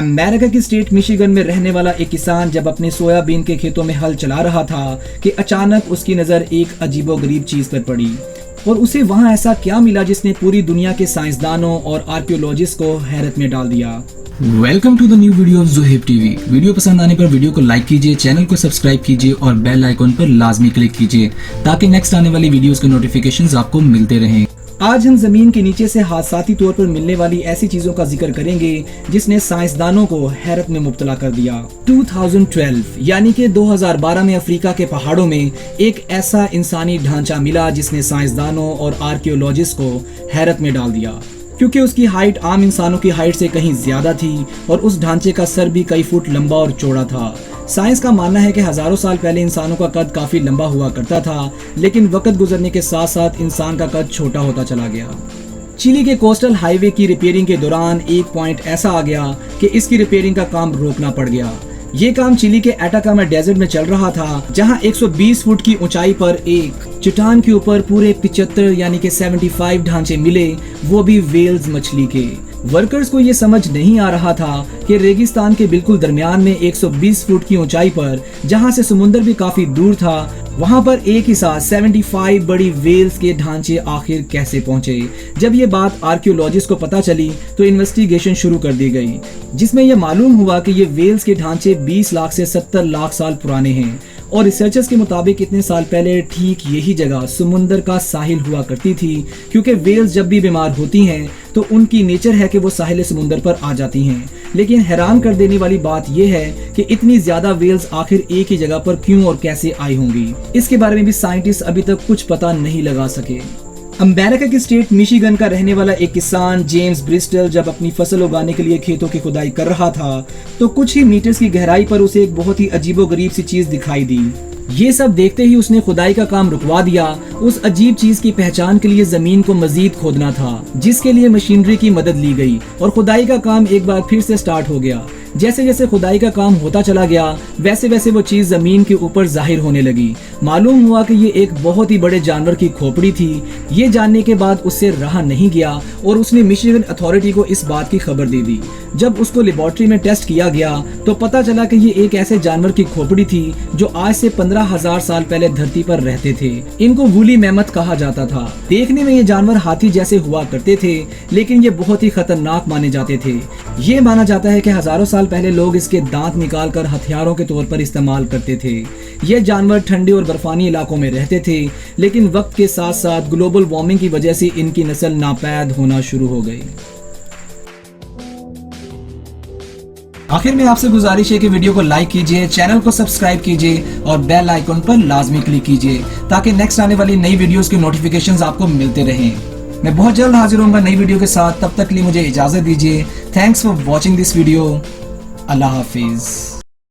America की state Michigan में रहने वाला एक किसान जब अपने सोयाबीन के खेतों में हल चला रहा था कि अचानक उसकी नजर एक अजीबोगरीब चीज पर पड़ी और उसे वहां ऐसा क्या मिला जिसने पूरी दुनिया के साइंसदानों और आर्कियोलॉजिस्ट को हैरत में डाल दिया। Welcome to the new video of Zoheb TV. Video पसंद आने पर वीडियो को लाइक कीजिए, चैनल को सब्सक्राइब कीजिए और बेल आइकॉन पर लाजमी क्लिक कीजिए ताकि नेक्स्ट आने वाली वीडियोस के नोटिफिकेशंस आपको मिलते रहें। आज हम जमीन के नीचे से हादसाती तौर पर मिलने वाली ऐसी चीजों का जिक्र करेंगे जिसने साइंसदानों को हैरत में मुब्तला कर दिया। 2012 यानी कि 2012 में अफ्रीका के पहाड़ों में एक ऐसा इंसानी ढांचा मिला जिसने साइंसदानों और आर्कियोलॉजिस्ट को हैरत में डाल दिया, क्योंकि उसकी हाइट आम इंसानों की हाइट से कहीं ज्यादा थी और उस ढांचे का सर भी कई फुट लंबा और चौड़ा था। साइंस का मानना है कि हजारों साल पहले इंसानों का कद काफी लंबा हुआ करता था, लेकिन वक्त गुजरने के साथ साथ इंसान का कद छोटा होता चला गया। चिली के कोस्टल हाईवे की रिपेयरिंग के दौरान एक पॉइंट ऐसा आ गया कि इसकी रिपेयरिंग का काम रोकना पड़ गया। ये काम चिली के एटाकामा डेजर्ट में चल रहा था, जहां 120 फुट की ऊंचाई पर एक चट्टान के ऊपर पूरे 75 यानी कि 75 ढांचे मिले, वो भी वेल्स मछली के। वर्कर्स को ये समझ नहीं आ रहा था कि रेगिस्तान के बिल्कुल दरमियान में 120 फुट की ऊंचाई पर, जहां से समुंदर भी काफी दूर था, वहां पर एक ही साथ 75 बड़ी वेल्स के ढांचे आखिर कैसे पहुंचे। जब ये बात आर्कियोलॉजिस्ट को पता चली तो इन्वेस्टिगेशन शुरू कर दी गई, जिसमें यह मालूम हुआ कि ये वेल्स के ढांचे 20 लाख से 70 लाख साल पुराने हैं और रिसर्चर्स के मुताबिक इतने साल पहले ठीक यही जगह समुंदर का साहिल हुआ करती थी, क्योंकि वेल्स जब भी बीमार होती हैं तो उनकी नेचर है कि वो साहिल समुंदर पर आ जाती हैं। लेकिन हैरान कर देने वाली बात यह है कि इतनी ज्यादा वेल्स आखिर एक ही जगह पर क्यों और कैसे आई होंगी, इसके बारे में भी साइंटिस्ट अभी तक कुछ पता नहीं लगा सके। अमेरिका की स्टेट मिशिगन का रहने वाला एक किसान जेम्स ब्रिस्टल जब अपनी फसल उगाने के लिए खेतों की खुदाई कर रहा था तो कुछ ही मीटर्स की गहराई पर उसे एक बहुत ही अजीबोगरीब सी चीज दिखाई दी। ये सब देखते ही उसने खुदाई का काम रुकवा दिया। उस अजीब चीज की पहचान के लिए जमीन को मजीद खोदना था, जिसके लिए मशीनरी की मदद ली गई और खुदाई का काम एक बार फिर से स्टार्ट हो गया। जैसे जैसे खुदाई का काम होता चला गया वैसे वैसे वो चीज जमीन के ऊपर जाहिर होने लगी। मालूम हुआ कि ये एक बहुत ही बड़े जानवर की खोपड़ी थी। ये जानने के बाद उससे रहा नहीं गया और उसने मिशिगन अथॉरिटी को इस बात की खबर दे दी। जब उसको लेबोरेटरी में टेस्ट किया गया तो पता चला कि ये एक ऐसे जानवर की खोपड़ी थी जो आज से 15,000 साल पहले धरती पर रहते थे। इनको वूली मैमथ कहा जाता था। देखने में ये जानवर हाथी जैसे हुआ करते थे, लेकिन ये बहुत ही खतरनाक माने जाते थे। ये माना जाता है कि हजारों साल पहले लोग इसके दांत निकालकर हथियारों के तौर पर इस्तेमाल करते थे। ये जानवर ठंडे और बर्फानी इलाकों में रहते थे, लेकिन वक्त के साथ साथ ग्लोबल वार्मिंग की वजह से इनकी नस्ल नापैद होना शुरू हो गई। आखिर में आपसे गुजारिश है कि वीडियो को लाइक कीजिए, चैनल को सब्सक्राइब कीजिए और बेल आइकॉन पर लाजमी क्लिक कीजिए ताकि नेक्स्ट आने वाली नई वीडियोस के नोटिफिकेशंस आपको मिलते रहें। मैं बहुत जल्द हाजिर होऊंगा नई वीडियो के साथ। तब तक के लिए मुझे इजाजत दीजिए। Thanks for watching this video. Allah Hafiz.